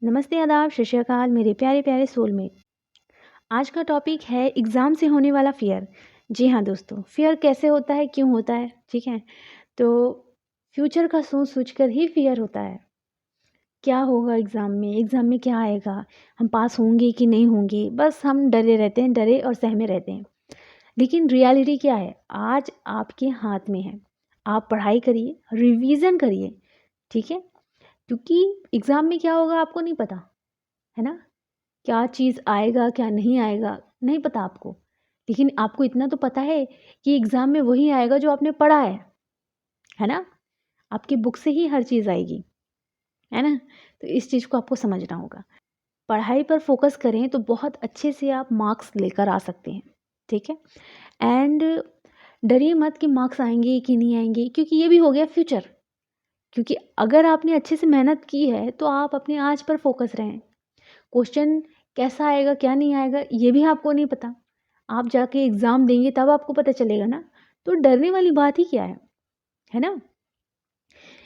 नमस्ते, आदाब, सत श्री अकाल मेरे प्यारे प्यारे सोलमेट। आज का टॉपिक है एग्ज़ाम से होने वाला फ़ियर। जी हाँ दोस्तों, फ़ियर कैसे होता है, क्यों होता है, ठीक है? तो फ्यूचर का सोच-सोच कर ही फ़ियर होता है। क्या होगा एग्ज़ाम में क्या आएगा, हम पास होंगे कि नहीं होंगे, बस हम डरे रहते हैं, डरे और सहमे रहते हैं। लेकिन रियलिटी क्या है, आज आपके हाथ में है। आप पढ़ाई करिए, रिवीज़न करिए, ठीक है? क्योंकि एग्ज़ाम में क्या होगा आपको नहीं पता, है ना? क्या चीज़ आएगा, क्या नहीं आएगा, नहीं पता आपको। लेकिन आपको इतना तो पता है कि एग्ज़ाम में वही आएगा जो आपने पढ़ा है ना? आपकी बुक से ही हर चीज़ आएगी, है ना? तो इस चीज़ को आपको समझना होगा। पढ़ाई पर फ़ोकस करें तो बहुत अच्छे से आप मार्क्स लेकर आ सकते हैं, ठीक है? एंड डरिए मत कि मार्क्स आएँगे कि नहीं आएँगे, क्योंकि ये भी हो गया फ्यूचर। क्योंकि अगर आपने अच्छे से मेहनत की है, तो आप अपने आज पर फ़ोकस रहें। क्वेश्चन कैसा आएगा, क्या नहीं आएगा, ये भी आपको नहीं पता। आप जाके एग्ज़ाम देंगे तब आपको पता चलेगा ना, तो डरने वाली बात ही क्या है ना?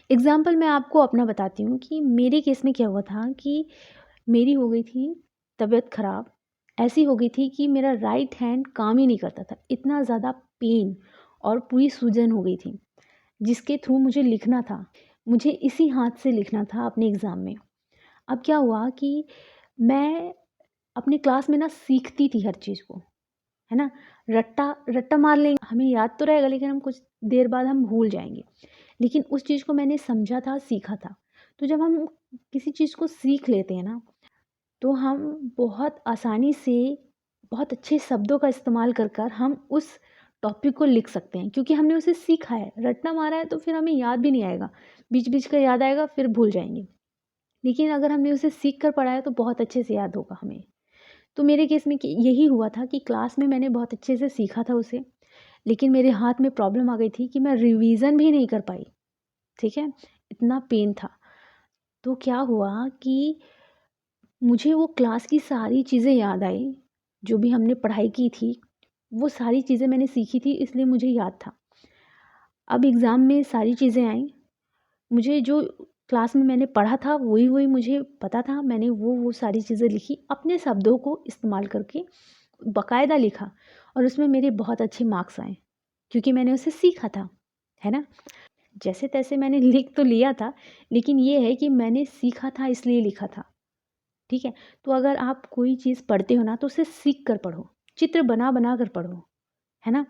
एग्ज़ाम्पल मैं आपको अपना बताती हूँ कि मेरे केस में क्या हुआ था कि मेरी हो गई थी तबीयत ख़राब। ऐसी हो गई थी कि मेरा राइट हैंड काम ही नहीं करता था। इतना ज़्यादा पेन और पूरी सूजन हो गई थी, जिसके थ्रू मुझे लिखना था। मुझे इसी हाथ से लिखना था अपने एग्ज़ाम में। अब क्या हुआ कि मैं अपनी क्लास में ना सीखती थी हर चीज़ को, है ना? रट्टा रट्टा मार लेंगे, हमें याद तो रहेगा लेकिन हम कुछ देर बाद हम भूल जाएँगे। लेकिन उस चीज़ को मैंने समझा था, सीखा था। तो जब हम किसी चीज़ को सीख लेते हैं ना, तो हम बहुत आसानी से, बहुत अच्छे शब्दों का इस्तेमाल कर हम उस टॉपिक को लिख सकते हैं, क्योंकि हमने उसे सीखा है। रटना मारा है तो फिर हमें याद भी नहीं आएगा। बीच-बीच का याद आएगा, फिर भूल जाएँगे। लेकिन अगर हमने उसे सीख कर पढ़ा है तो बहुत अच्छे से याद होगा हमें। तो मेरे केस में कि यही हुआ था कि क्लास में मैंने बहुत अच्छे से सीखा था उसे, लेकिन मेरे हाथ में प्रॉब्लम आ गई थी कि मैं रिवीज़न भी नहीं कर पाई, ठीक है? इतना पेन था। तो क्या हुआ कि मुझे वो क्लास की सारी चीज़ें याद आई, जो भी हमने पढ़ाई की थी, वो सारी चीज़ें मैंने सीखी थी, इसलिए मुझे याद था। अब एग्ज़ाम में सारी चीज़ें आईं, मुझे जो क्लास में मैंने पढ़ा था वही-वही मुझे पता था। मैंने वो सारी चीज़ें लिखी, अपने शब्दों को इस्तेमाल करके बाकायदा लिखा, और उसमें मेरे बहुत अच्छे मार्क्स आए, क्योंकि मैंने उसे सीखा था, है ना? जैसे-तैसे मैंने लिख तो लिया था, लेकिन ये है कि मैंने सीखा था इसलिए लिखा था, ठीक है? तो अगर आप कोई चीज़ पढ़ते हो ना तो उसे सीख कर पढ़ो, चित्र बना-बना कर पढ़ो, है ना?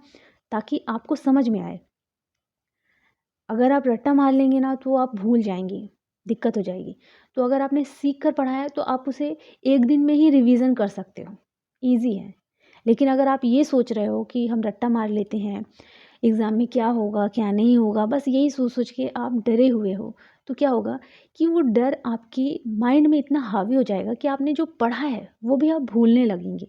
ताकि आपको समझ में आए। अगर आप रट्टा मार लेंगे ना तो आप भूल जाएँगे, दिक्कत हो जाएगी। तो अगर आपने सीख कर पढ़ा है तो आप उसे 1 दिन में ही रिवीज़न कर सकते हो, ईज़ी है। लेकिन अगर आप ये सोच रहे हो कि हम रट्टा मार लेते हैं, एग्ज़ाम में क्या होगा, क्या नहीं होगा, बस यही सोच-सोच के आप डरे हुए हो, तो क्या होगा कि वो डर आपके माइंड में इतना हावी हो जाएगा कि आपने जो पढ़ा है, वो भी आप भूलने लगेंगे,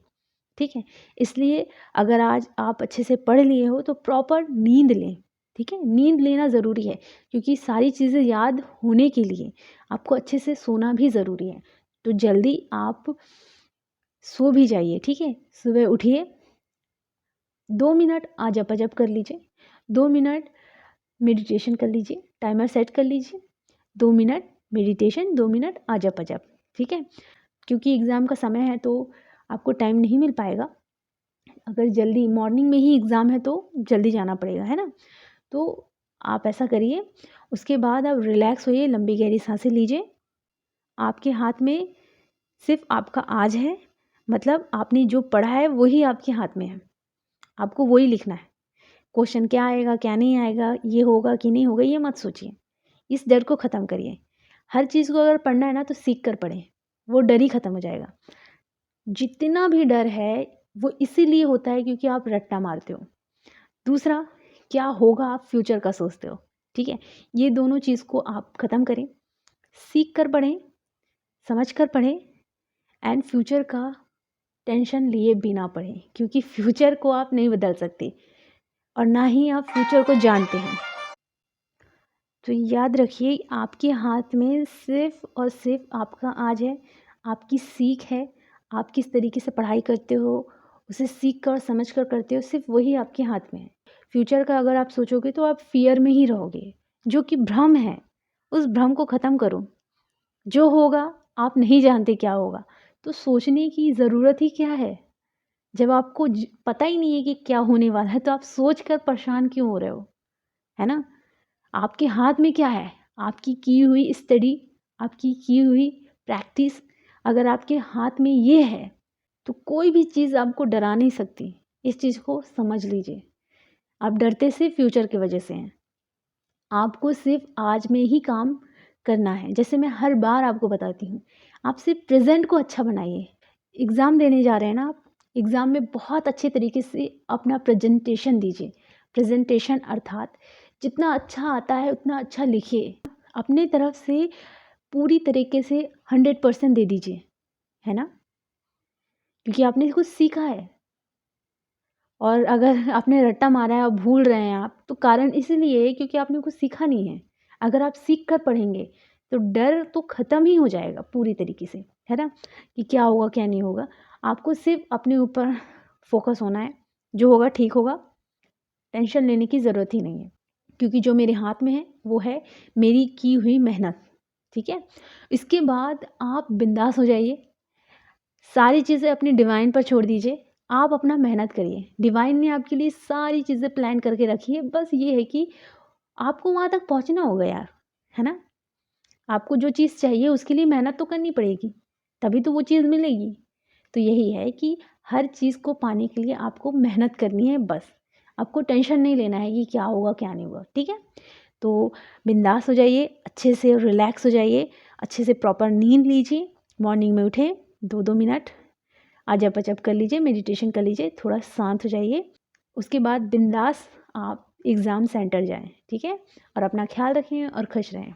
ठीक है? इसलिए अगर आज आप अच्छे से पढ़ लिए हो तो प्रॉपर नींद लें, ठीक है? नींद लेना ज़रूरी है, क्योंकि सारी चीज़ें याद होने के लिए आपको अच्छे से सोना भी ज़रूरी है। तो जल्दी आप सो भी जाइए, ठीक है? सुबह उठिए, 2 मिनट आजप-अजप कर लीजिए, 2 मिनट मेडिटेशन कर लीजिए, टाइमर सेट कर लीजिए, 2 मिनट मेडिटेशन, 2 मिनट आजप-अजप, ठीक है? क्योंकि एग्ज़ाम का समय है तो आपको टाइम नहीं मिल पाएगा। अगर जल्दी मॉर्निंग में ही एग्ज़ाम है तो जल्दी जाना पड़ेगा, है ना? तो आप ऐसा करिए, उसके बाद आप रिलैक्स होइए, लंबी गहरी साँसें लीजिए। आपके हाथ में सिर्फ़ आपका आज है, मतलब आपने जो पढ़ा है वही आपके हाथ में है, आपको वही लिखना है। क्वेश्चन क्या आएगा, क्या नहीं आएगा, ये होगा कि नहीं होगा, ये मत सोचिए। इस डर को ख़त्म करिए। हर चीज़ को अगर पढ़ना है ना तो सीख कर पढ़ें, वो डर ही ख़त्म हो जाएगा। जितना भी डर है वो इसीलिए होता है क्योंकि आप रट्टा मारते हो। दूसरा, क्या होगा आप फ्यूचर का सोचते हो, ठीक है? ये दोनों चीज़ को आप ख़त्म करें, सीख कर पढ़ें, समझ कर पढ़ें, एंड फ्यूचर का टेंशन लिए बिना पढ़ें, क्योंकि फ्यूचर को आप नहीं बदल सकते और ना ही आप फ्यूचर को जानते हैं। तो याद रखिए, आपके हाथ में सिर्फ़ और सिर्फ़ आपका आज है, आपकी सीख है, आप किस तरीके से पढ़ाई करते हो, उसे सीख कर समझ कर करते हो, सिर्फ़ वही आपके हाथ में है। फ्यूचर का अगर आप सोचोगे तो आप फ़ियर में ही रहोगे, जो कि भ्रम है, उस भ्रम को ख़त्म करो। जो होगा आप नहीं जानते क्या होगा, तो सोचने की ज़रूरत ही क्या है? जब आपको पता ही नहीं है कि क्या होने वाला है, तो आप सोच कर परेशान क्यों हो रहे हो? है ना? आपके हाथ में क्या है? आपकी की हुई स्टडी, आपकी की हुई प्रैक्टिस, अगर आपके हाथ में ये है, तो कोई भी चीज़ आपको डरा नहीं सकती। इस चीज़ को समझ लीजिए। आप डरते सिर्फ़ फ्यूचर की वजह से हैं। आपको सिर्फ़ आज में ही काम करना है। जैसे मैं हर बार आपको बताती हूँ, आप सिर्फ़ प्रेज़ेंट को अच्छा बनाइए। एग्ज़ाम देने जा रहे हैं ना आप, एग्ज़ाम में बहुत अच्छे तरीके से अपना प्रेज़ेंटेशन दीजिए। प्रेज़ेंटेशन अर्थात जितना अच्छा आता है उतना अच्छा लिखिए। अपने तरफ से पूरी तरीके से 100% दे दीजिए, है ना? क्योंकि आपने कुछ सीखा है। और अगर आपने रट्टा मारा है और भूल रहे हैं आप, तो कारण इसीलिए है क्योंकि आपने कुछ सीखा नहीं है। अगर आप सीख कर पढ़ेंगे, तो डर तो ख़त्म ही हो जाएगा पूरी तरीके से, है ना? कि क्या होगा, क्या नहीं होगा। आपको सिर्फ़ अपने ऊपर फ़ोकस होना है, जो होगा ठीक होगा, टेंशन लेने की ज़रूरत ही नहीं है। क्योंकि जो मेरे हाथ में है, वो है मेरी की हुई मेहनत, ठीक है? इसके बाद आप बिंदास हो जाइए, सारी चीज़ें अपनी डिवाइन पर छोड़ दीजिए। आप अपना मेहनत करिए। डिवाइन ने आपके लिए सारी चीज़ें प्लान करके रखी है। बस ये है कि आपको वहाँ तक पहुँचना होगा यार, है ना? आपको जो चीज़ चाहिए उसके लिए मेहनत तो करनी पड़ेगी, तभी तो वो चीज़ मिलेगी। तो यही है कि हर चीज़ को पाने के लिए आपको मेहनत करनी है बस। आपको टेंशन नहीं लेना है कि क्या होगा, क्या नहीं होगा, ठीक है? तो बिंदास हो जाइए, अच्छे से रिलैक्स हो जाइए, अच्छे से प्रॉपर नींद लीजिए, मॉर्निंग में उठें, 2-2 मिनट अजप-अजप कर लीजिए, मेडिटेशन कर लीजिए, थोड़ा शांत हो जाइए। उसके बाद बिंदास आप एग्ज़ाम सेंटर जाएँ, ठीक है? और अपना ख़्याल रखें और खुश रहें।